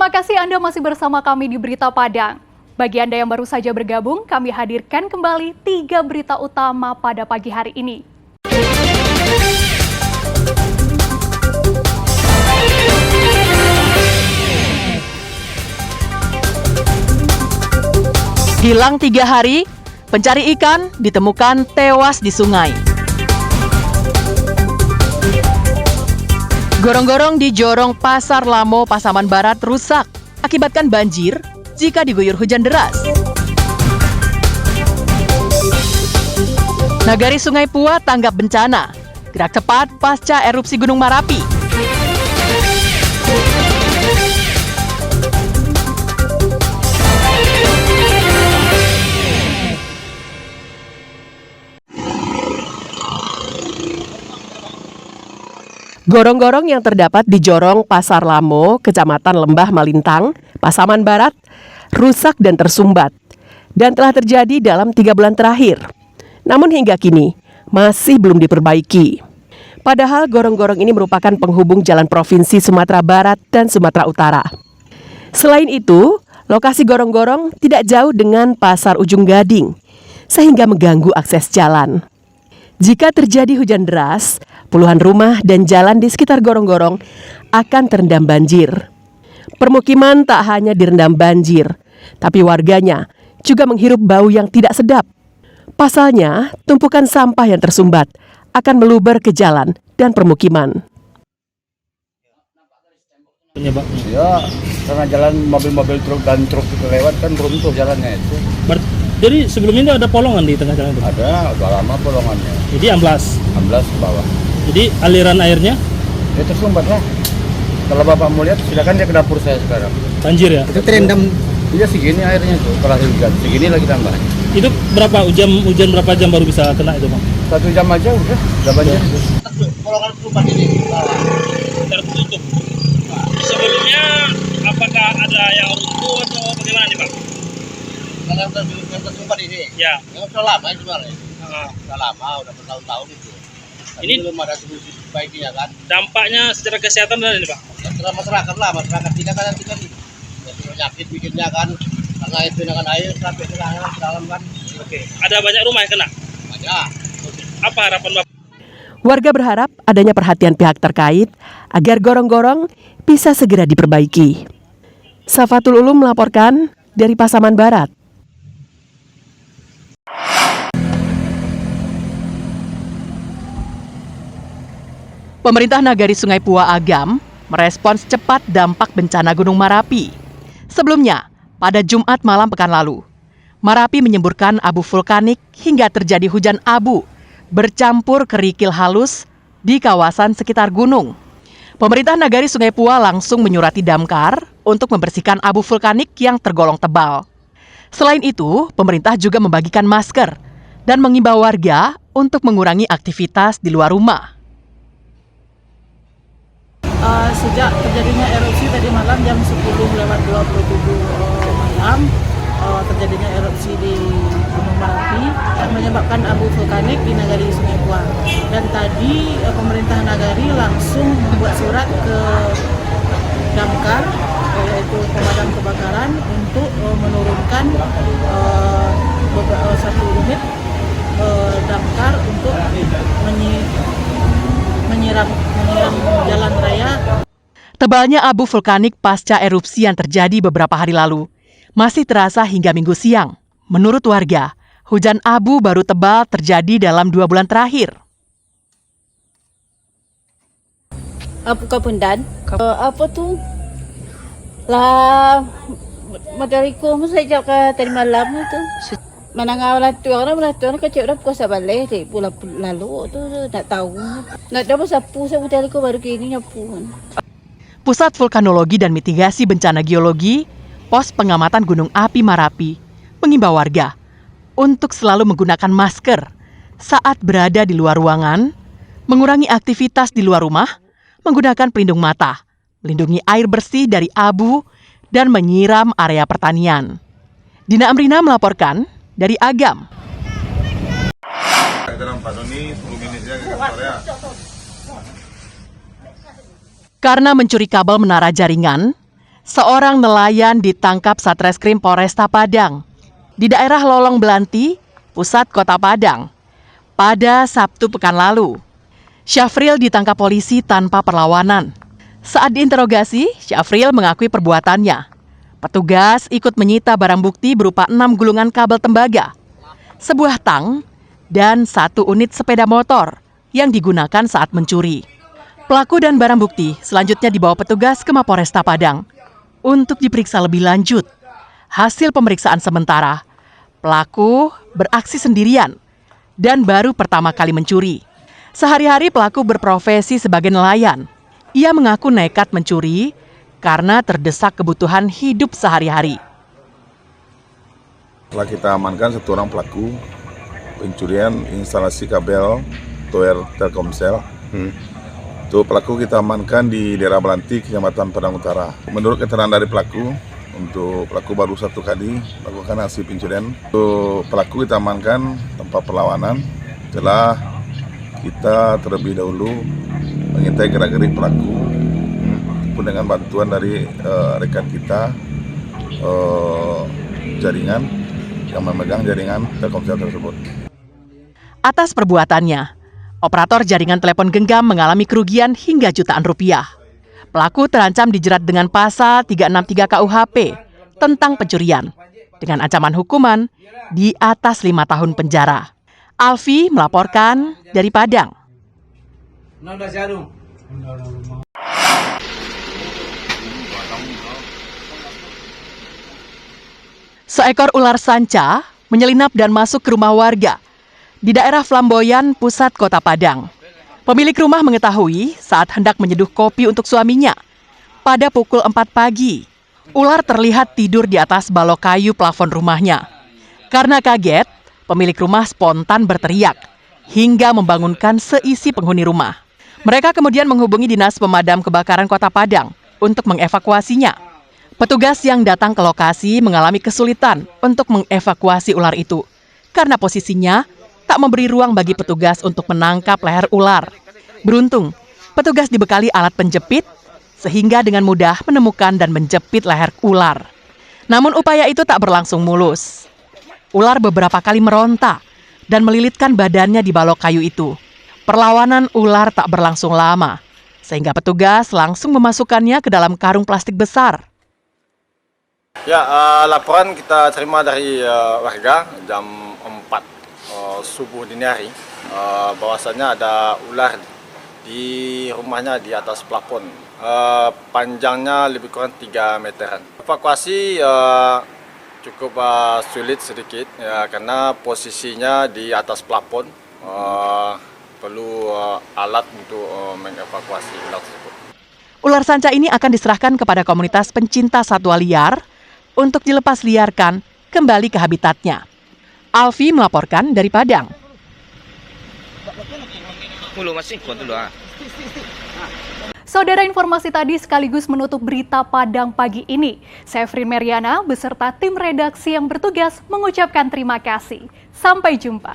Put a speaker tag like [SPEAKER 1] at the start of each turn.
[SPEAKER 1] Terima kasih Anda masih bersama kami di Berita Padang. Bagi Anda yang baru saja bergabung, kami hadirkan kembali 3 berita utama pada pagi hari ini.
[SPEAKER 2] Hilang 3 hari, pencari ikan ditemukan tewas di sungai. Gorong-gorong di Jorong Pasar Lamo, Pasaman Barat rusak, akibatkan banjir jika diguyur hujan deras. Nagari Sungai Pua tanggap bencana, gerak cepat pasca erupsi Gunung Marapi. Gorong-gorong yang terdapat di Jorong Pasar Lamo, Kecamatan Lembah Malintang, Pasaman Barat, rusak dan tersumbat, dan telah terjadi dalam 3 bulan terakhir. Namun hingga kini, masih belum diperbaiki. Padahal gorong-gorong ini merupakan penghubung jalan Provinsi Sumatera Barat dan Sumatera Utara. Selain itu, lokasi gorong-gorong tidak jauh dengan Pasar Ujung Gading, sehingga mengganggu akses jalan. Jika terjadi hujan deras, puluhan rumah dan jalan di sekitar gorong-gorong akan terendam banjir. Permukiman tak hanya direndam banjir, tapi warganya juga menghirup bau yang tidak sedap. Pasalnya, tumpukan sampah yang tersumbat akan meluber ke jalan dan permukiman.
[SPEAKER 3] Penyebabnya? Ya, karena jalan mobil-mobil truk dan truk itu lewat kan runtuh jalannya itu.
[SPEAKER 4] Jadi sebelum ini ada polongan di tengah jalan itu?
[SPEAKER 3] Ada, udah lama polongannya.
[SPEAKER 4] Jadi amblas?
[SPEAKER 3] Amblas ke bawah.
[SPEAKER 4] Jadi aliran airnya?
[SPEAKER 3] Ya tersumbat lah. Kalau Bapak mau lihat, silakan dia ke dapur saya sekarang.
[SPEAKER 4] Banjir ya?
[SPEAKER 3] Itu terendam. Iya segini airnya tuh, kalau hujan. Segini lagi tambah.
[SPEAKER 4] Itu berapa hujan berapa jam baru bisa kena itu Bang?
[SPEAKER 3] 1 jam aja udah banjir.
[SPEAKER 4] Polongan terumbat ini tertutup. Sebelumnya apakah ada yang runtuh atau bagaimana nih Bang?
[SPEAKER 5] Kalau yang tersumbat ini,
[SPEAKER 4] Ya.
[SPEAKER 5] yang sudah lama sebenarnya. Sudah lama, udah bertahun-tahun itu. Tapi
[SPEAKER 4] Ini
[SPEAKER 5] belum ada solusi baiknya kan.
[SPEAKER 4] dampaknya secara kesehatan dari ini Bang?
[SPEAKER 5] Setelah masyarakat lah, masyarakat kita kan nanti kan penyakit bikinnya kan, karena itu dengan air sampai ke dalam kan.
[SPEAKER 4] Oke. Ada banyak rumah yang kena?
[SPEAKER 5] Banyak.
[SPEAKER 4] Apa harapan Bapak?
[SPEAKER 2] Warga berharap adanya perhatian pihak terkait agar gorong-gorong bisa segera diperbaiki. Safatul Ulum melaporkan dari Pasaman Barat. Pemerintah Nagari Sungai Pua Agam merespons cepat dampak bencana Gunung Marapi. Sebelumnya, pada Jumat malam pekan lalu, Marapi menyemburkan abu vulkanik hingga terjadi hujan abu bercampur kerikil halus di kawasan sekitar gunung. Pemerintah Nagari Sungai Pua langsung menyurati Damkar untuk membersihkan abu vulkanik yang tergolong tebal. Selain itu, pemerintah juga membagikan masker dan mengimbau warga untuk mengurangi aktivitas di luar rumah.
[SPEAKER 6] Sejak terjadinya erupsi tadi malam jam 10:27 malam, terjadinya erupsi di Gunung Marapi yang menyebabkan abu vulkanik di Nagari Sungai Pua. Dan tadi pemerintah Nagari langsung membuat surat ke Damkar, yaitu pemadam kebakaran, untuk menurunkan satu unit damkar untuk menyiram jalan raya.
[SPEAKER 2] Tebalnya abu vulkanik pasca erupsi yang terjadi beberapa hari lalu masih terasa hingga Minggu siang. Menurut warga, hujan abu baru tebal terjadi dalam 2 bulan terakhir.
[SPEAKER 7] Abu Kapundan, apa tuh? Lah, madariku sejak tadi malam itu. Manangawalan tuan kecil dah puasa balik deh bulan lalu tu tak tahu. Nak dapat sapu dari ko baru kini nyapu.
[SPEAKER 2] Pusat Vulkanologi dan Mitigasi Bencana Geologi, Pos Pengamatan Gunung Api Marapi, mengimbau warga untuk selalu menggunakan masker saat berada di luar ruangan, mengurangi aktivitas di luar rumah, menggunakan pelindung mata, melindungi air bersih dari abu, dan menyiram area pertanian. Dina Amrina melaporkan dari Agam. Karena mencuri kabel menara jaringan, Seorang nelayan ditangkap Satreskrim Polresta Padang di daerah Lolong Belanti, pusat kota Padang, pada Sabtu pekan lalu. Syafril ditangkap polisi tanpa perlawanan. Saat diinterogasi, Syafril mengakui perbuatannya. Petugas ikut menyita barang bukti berupa 6 gulungan kabel tembaga, sebuah tang, dan 1 unit sepeda motor yang digunakan saat mencuri. Pelaku dan barang bukti selanjutnya dibawa petugas ke Mapolresta Padang untuk diperiksa lebih lanjut. Hasil pemeriksaan sementara, pelaku beraksi sendirian dan baru pertama kali mencuri. Sehari-hari pelaku berprofesi sebagai nelayan. Ia mengaku nekat mencuri karena terdesak kebutuhan hidup sehari-hari.
[SPEAKER 8] Setelah kita amankan 1 orang pelaku pencurian instalasi kabel tower Telkomsel. Itu pelaku kita amankan di daerah Belanti, Kecamatan Padang Utara. Menurut keterangan dari pelaku, untuk pelaku baru 1 kali melakukan aksi pencurian. Untuk pelaku kita amankan tanpa perlawanan. Setelah kita terlebih dahulu mengintai gerak-gerik pelaku, pun dengan bantuan dari rekan kita jaringan yang memegang jaringan Telkomsel tersebut.
[SPEAKER 2] Atas perbuatannya, operator jaringan telepon genggam mengalami kerugian hingga jutaan rupiah. Pelaku terancam dijerat dengan pasal 363 KUHP tentang pencurian dengan ancaman hukuman di atas 5 tahun penjara. Alfi melaporkan dari Padang. Seekor ular sanca menyelinap dan masuk ke rumah warga di daerah Flamboyan, pusat kota Padang. Pemilik rumah mengetahui saat hendak menyeduh kopi untuk suaminya. Pada pukul 4 pagi, ular terlihat tidur di atas balok kayu plafon rumahnya. Karena kaget, pemilik rumah spontan berteriak hingga membangunkan seisi penghuni rumah. Mereka kemudian menghubungi Dinas Pemadam Kebakaran Kota Padang untuk mengevakuasinya. Petugas yang datang ke lokasi mengalami kesulitan untuk mengevakuasi ular itu karena posisinya tak memberi ruang bagi petugas untuk menangkap leher ular. Beruntung, petugas dibekali alat penjepit sehingga dengan mudah menemukan dan menjepit leher ular. Namun upaya itu tak berlangsung mulus. Ular beberapa kali meronta dan melilitkan badannya di balok kayu itu. Perlawanan ular tak berlangsung lama, sehingga petugas langsung memasukkannya ke dalam karung plastik besar.
[SPEAKER 9] Ya, laporan kita terima dari warga jam 4 subuh dini hari, bahwasanya ada ular di rumahnya di atas plafon. Panjangnya lebih kurang 3 meteran. Evakuasi cukup sulit sedikit ya, karena posisinya di atas plafon. Perlu alat untuk mengevakuasi ular tersebut.
[SPEAKER 2] Ular sanca ini akan diserahkan kepada komunitas pencinta satwa liar untuk dilepas liarkan kembali ke habitatnya. Alfi melaporkan dari Padang.
[SPEAKER 1] Saudara, informasi tadi sekaligus menutup berita Padang pagi ini. Saya Frin Meriana beserta tim redaksi yang bertugas mengucapkan terima kasih. Sampai jumpa.